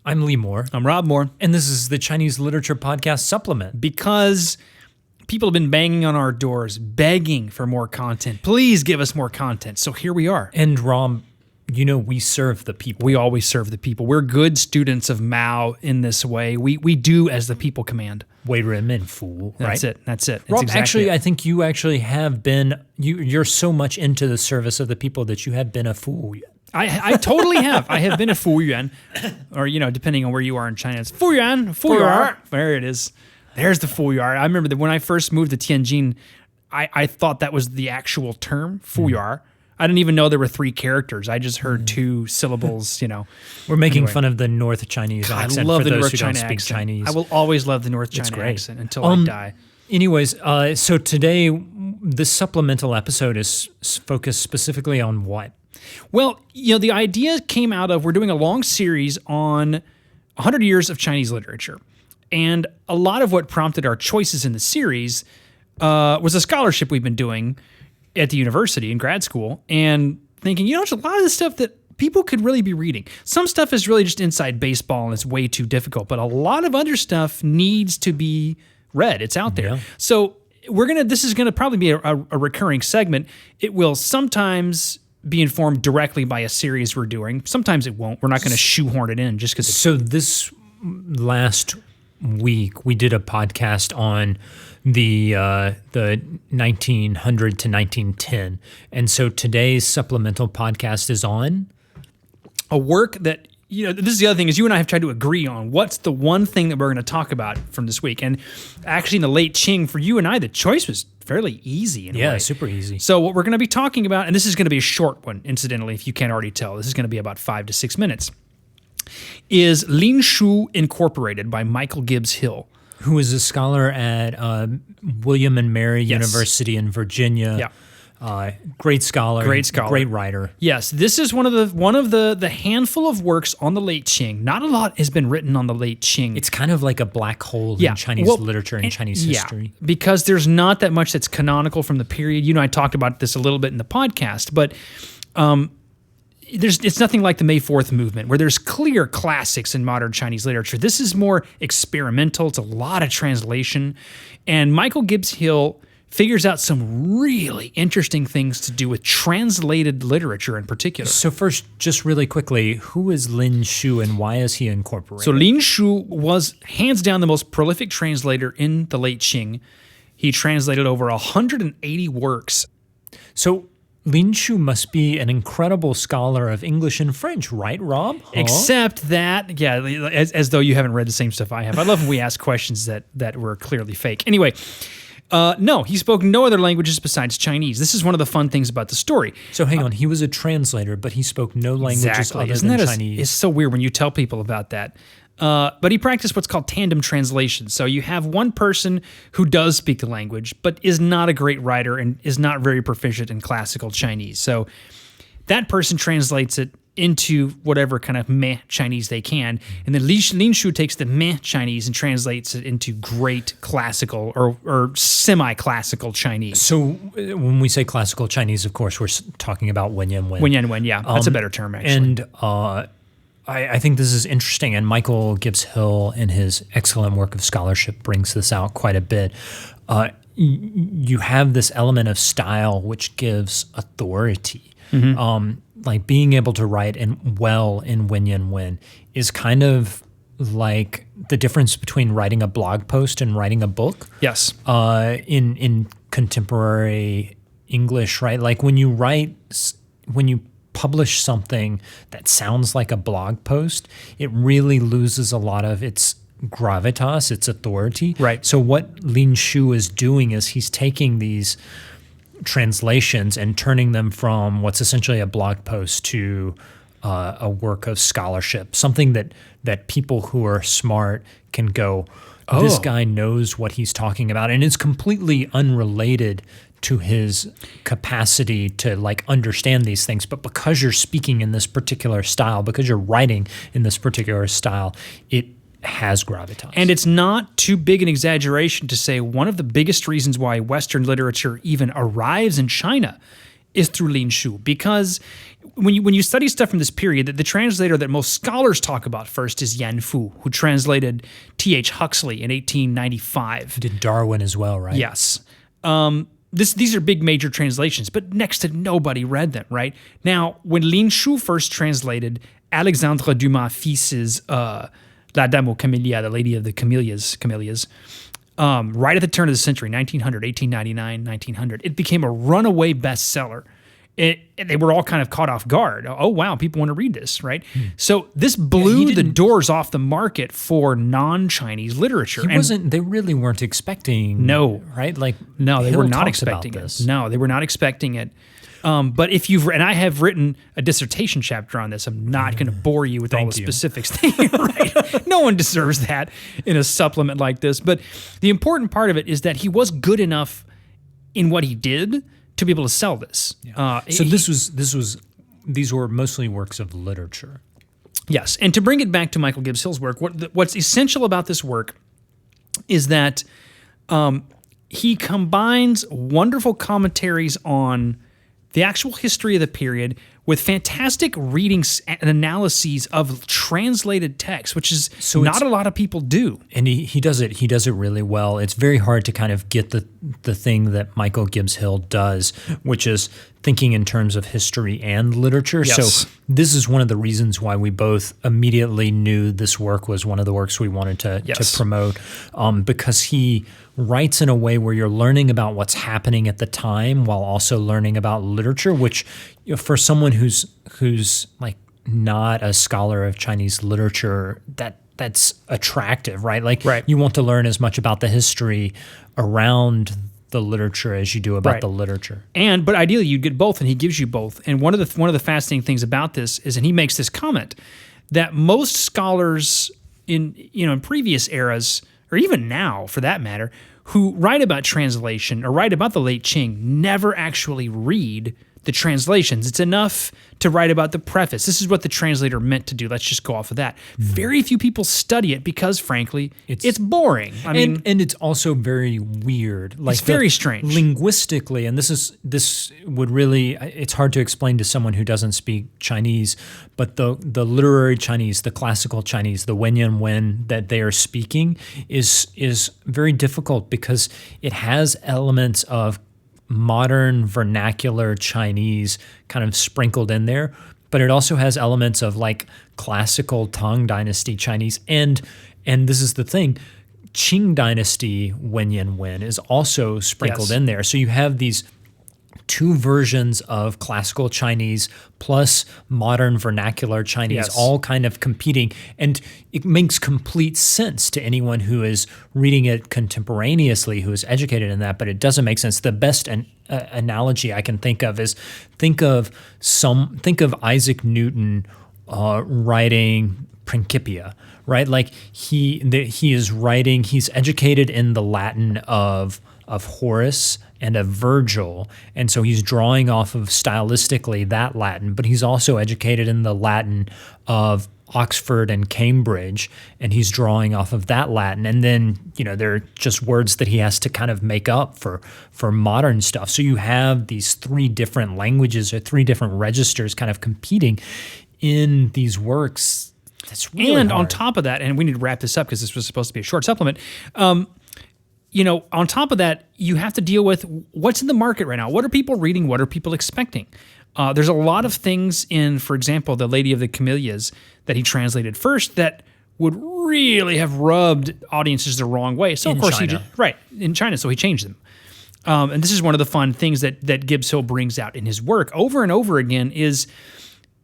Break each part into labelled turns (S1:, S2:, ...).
S1: I'm Lee Moore.
S2: I'm Rob Moore.
S1: And this is the Chinese Literature Podcast Supplement.
S2: Because people have been banging on our doors, begging for more content. Please give us more content. So here we are.
S1: And Rob, you know, we serve the people.
S2: We always serve the people. We're good students of Mao in this way. We do as the people command.
S1: 为人民服务, right?
S2: That's it. That's
S1: Rob,
S2: exactly
S1: actually,
S2: it.
S1: I think you actually have been, you're so much into the service of the people that you have been a fu yuan.
S2: I totally have. I have been a fu yuan, or, you know, depending on where you are in China, it's fu yuan, fu yuan. There it is. There's the fu yuan. I remember that when I first moved to Tianjin, I thought that was the actual term, fu yuan. I didn't even know there were 3 characters. I just heard 2 syllables, you know.
S1: We're making fun of the North Chinese accent
S2: I love
S1: for
S2: the
S1: those
S2: North
S1: who
S2: China
S1: don't speak
S2: accent.
S1: Chinese.
S2: I will always love the North China
S1: great.
S2: accent until I die.
S1: Anyways, so today, this supplemental episode is focused specifically on what?
S2: Well, you know, the idea came out of, we're doing a long series on 100 years of Chinese literature. And a lot of what prompted our choices in the series was a scholarship we've been doing at the university in grad school, and thinking, you know, there's a lot of the stuff that people could really be reading. Some stuff is really just inside baseball and it's way too difficult, but a lot of other stuff needs to be read. It's out there.
S1: Yeah.
S2: So this is gonna probably be a recurring segment. It will sometimes be informed directly by a series we're doing. Sometimes it won't. We're not gonna shoehorn it in just because.
S1: So this last week we did a podcast on the 1900 to 1910, and so today's supplemental podcast is on
S2: a work that, you know, this is the other thing, is you and I have tried to agree on what's the one thing that we're going to talk about from this week. And actually in the late Qing, for you and I, the choice was fairly easy in a way.
S1: super easy.
S2: So what we're going to be talking about, and this is going to be a short one, incidentally, if you can't already tell, this is going to be about 5 to 6 minutes, is Lin Shu Incorporated by Michael Gibbs-Hill.
S1: Who is a scholar at William and Mary University in Virginia.
S2: Yeah.
S1: Great scholar.
S2: Great
S1: writer.
S2: Yes, this is one of the handful of works on the late Qing. Not a lot has been written on the late Qing.
S1: It's kind of like a black hole in Chinese literature and Chinese history.
S2: Because there's not that much that's canonical from the period. You and I talked about this a little bit in the podcast, but it's nothing like the May 4th movement, where there's clear classics in modern Chinese literature. This is more experimental. It's a lot of translation. And Michael Gibbs-Hill figures out some really interesting things to do with translated literature in particular.
S1: So first, just really quickly, who is Lin Shu and why is he incorporated?
S2: So Lin Shu was hands down the most prolific translator in the late Qing. He translated over 180 works.
S1: So Lin Shu must be an incredible scholar of English and French, right, Rob? Huh?
S2: Except that, yeah, as though you haven't read the same stuff I have. I love when we ask questions that were clearly fake. Anyway, no, he spoke no other languages besides Chinese. This is one of the fun things about the story.
S1: So hang on, he was a translator, but he spoke no languages other than Chinese.
S2: It's so weird when you tell people about that. But he practiced what's called tandem translation. So you have one person who does speak the language, but is not a great writer and is not very proficient in classical Chinese. So that person translates it into whatever kind of meh Chinese they can. And then Lin Shu takes the meh Chinese and translates it into great classical or semi-classical Chinese.
S1: So when we say classical Chinese, of course, we're talking about Wenyan Wen.
S2: Wenyan Wen, yeah. That's a better term, actually.
S1: And I think this is interesting, and Michael Gibbs-Hill, in his excellent work of scholarship, brings this out quite a bit. You have this element of style which gives authority. Like being able to write well in Wenyan Wen is kind of like the difference between writing a blog post and writing a book.
S2: Yes.
S1: In contemporary English, right? Like when you publish something that sounds like a blog post, it really loses a lot of its gravitas, its authority.
S2: Right.
S1: So what Lin Shu is doing is he's taking these translations and turning them from what's essentially a blog post to a work of scholarship, something that people who are smart can go, this guy knows what he's talking about, and it's completely unrelated to his capacity to like understand these things. But because you're speaking in this particular style, because you're writing in this particular style, it has gravitas.
S2: And it's not too big an exaggeration to say one of the biggest reasons why Western literature even arrives in China is through Lin Shu, because when you study stuff from this period, the translator that most scholars talk about first is Yan Fu, who translated T.H. Huxley in 1895.
S1: Did Darwin as well, right?
S2: Yes. These are big major translations, but next to nobody read them, right? Now, when Lin Shu first translated Alexandre Dumas Fils' La Dame aux Camélias, the Lady of the Camellias, right at the turn of the century, 1900, 1899, 1900, it became a runaway bestseller. They were all kind of caught off guard. Oh, wow, people want to read this, right? So this blew the doors off the market for non-Chinese literature.
S1: They really weren't expecting.
S2: No.
S1: Right? Like,
S2: no, they
S1: Hill
S2: were not
S1: talks about
S2: expecting it.
S1: this.
S2: No, they were not expecting it. But and I have written a dissertation chapter on this. I'm not going to bore you with all the specifics. Right? No one deserves that in a supplement like this. But the important part of it is that he was good enough in what he did to be able to sell this.
S1: Yeah. So these were mostly works of literature.
S2: Yes, and to bring it back to Michael Gibbs-Hill's work, what's essential about this work is that he combines wonderful commentaries on the actual history of the period with fantastic readings and analyses of translated text, which is not a lot of people do.
S1: And he does it really well. It's very hard to kind of get the thing that Michael Gibbs-Hill does, which is thinking in terms of history and literature.
S2: Yes.
S1: So this is one of the reasons why we both immediately knew this work was one of the works we wanted to promote, because he writes in a way where you're learning about what's happening at the time while also learning about literature, which for someone who's like not a scholar of Chinese literature, that's attractive, right? Like you want to learn as much about the history around the literature as you do about the literature.
S2: But ideally you'd get both, and he gives you both. And one of the fascinating things about this is, and he makes this comment, that most scholars in previous eras, or even now for that matter, who write about translation or write about the late Qing never actually read the translations. It's enough to write about the preface. This is what the translator meant to do. Let's just go off of that. Very few people study it because, frankly, it's boring.
S1: And it's also very weird. Like
S2: it's very strange.
S1: Linguistically, and this would really, it's hard to explain to someone who doesn't speak Chinese, but the literary Chinese, the classical Chinese, the Wenyan Wen that they are speaking is very difficult because it has elements of modern vernacular Chinese kind of sprinkled in there, but it also has elements of like classical Tang Dynasty Chinese, and this is the thing, Qing Dynasty Wenyan Wen is also sprinkled in there. So you have these two versions of classical Chinese plus modern vernacular Chinese all kind of competing, and it makes complete sense to anyone who is reading it contemporaneously, who is educated in that, but it doesn't make sense. The best analogy I can think of is think of Isaac Newton writing Principia, right? Like he is writing, he's educated in the Latin of Horace and of Virgil, and so he's drawing off of stylistically that Latin, but he's also educated in the Latin of Oxford and Cambridge, and he's drawing off of that Latin, and then there are just words that he has to kind of make up for modern stuff. So you have these three different languages or three different registers kind of competing in these works. That's really hard.
S2: On top of that, and we need to wrap this up because this was supposed to be a short supplement. On top of that, you have to deal with what's in the market right now. What are people reading? What are people expecting? There's a lot of things in, for example, The Lady of the Camellias that he translated first that would really have rubbed audiences the wrong way. So, of course, in China, so he changed them. And this is one of the fun things that Gibbs-Hill brings out in his work over and over again is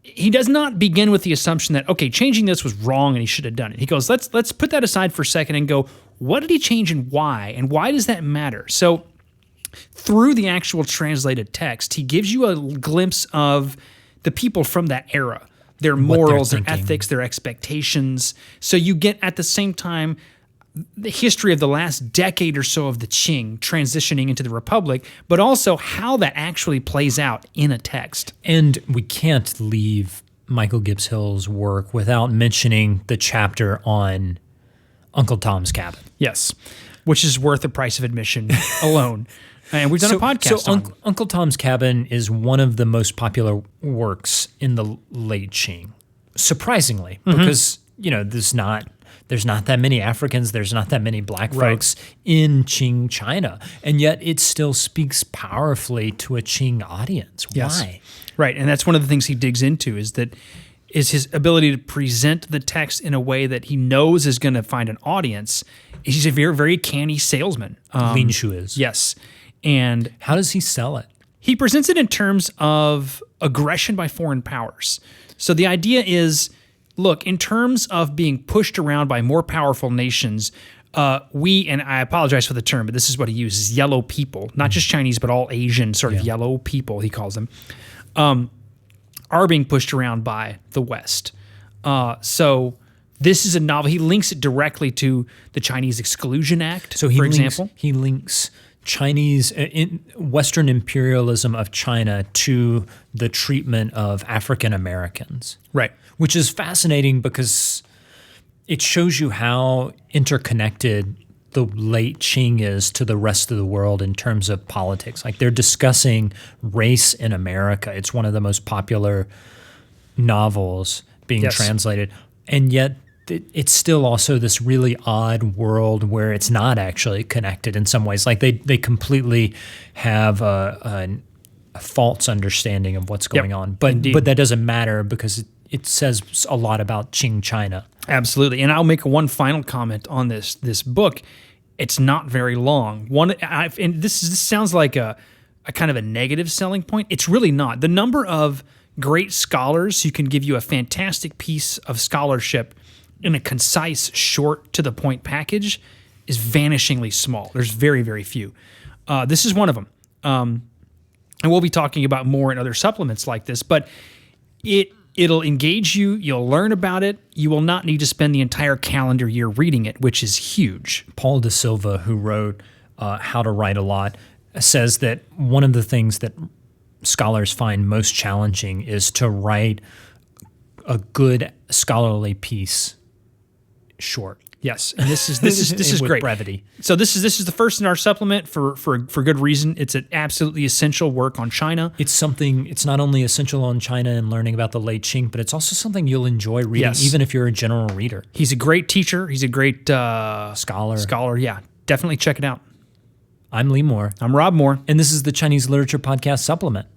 S2: he does not begin with the assumption that, okay, changing this was wrong and he should have done it. He goes, let's put that aside for a second and go, what did he change and why does that matter? So through the actual translated text, he gives you a glimpse of the people from that era, their morals, their ethics, their expectations. So you get at the same time the history of the last decade or so of the Qing transitioning into the Republic, but also how that actually plays out in a text.
S1: And we can't leave Michael Gibbs-Hill's work without mentioning the chapter on Uncle Tom's Cabin.
S2: Yes. which is worth the price of admission alone. And we've done a podcast on
S1: Uncle Tom's Cabin is one of the most popular works in the late Qing, surprisingly, because there's not that many Africans, there's not that many black folks in Qing China, and yet it still speaks powerfully to a Qing audience.
S2: Yes.
S1: Why?
S2: Right, and that's one of the things he digs into is his ability to present the text in a way that he knows is going to find an audience. He's a very, very canny salesman.
S1: Lin Shu is.
S2: Yes. And
S1: how does he sell it?
S2: He presents it in terms of aggression by foreign powers. So the idea is, look, in terms of being pushed around by more powerful nations, and I apologize for the term, but this is what he uses, yellow people, not just Chinese, but all Asian sort of yellow people, he calls them, are being pushed around by the West. So this is a novel. He links it directly to the Chinese Exclusion Act, for example.
S1: He links Chinese Western imperialism of China to the treatment of African Americans.
S2: Right.
S1: Which is fascinating because it shows you how interconnected the late Qing is to the rest of the world in terms of politics. Like they're discussing race in America. It's one of the most popular novels being translated. And yet it's still also this really odd world where it's not actually connected in some ways. Like they completely have a false understanding of what's going on. But that doesn't matter because it says a lot about Qing China.
S2: Absolutely. And I'll make one final comment on this book. It's not very long. And this sounds like a kind of a negative selling point. It's really not. The number of great scholars who can give you a fantastic piece of scholarship in a concise, short, to-the-point package is vanishingly small. There's very, very few. This is one of them. And we'll be talking about more in other supplements like this, but it'll engage you. You'll learn about it. You will not need to spend the entire calendar year reading it, which is huge.
S1: Paul de Silva, who wrote How to Write a Lot, says that one of the things that scholars find most challenging is to write a good scholarly piece short.
S2: Yes, and this is
S1: with
S2: great
S1: brevity.
S2: So this is the first in our supplement for good reason. It's an absolutely essential work on China.
S1: It's not only essential on China and learning about the late Qing, but it's also something you'll enjoy reading, even if you're a general reader.
S2: He's a great teacher. He's a great
S1: scholar.
S2: Yeah, definitely check it out.
S1: I'm Lee Moore.
S2: I'm Rob Moore,
S1: and this is the Chinese Literature Podcast Supplement.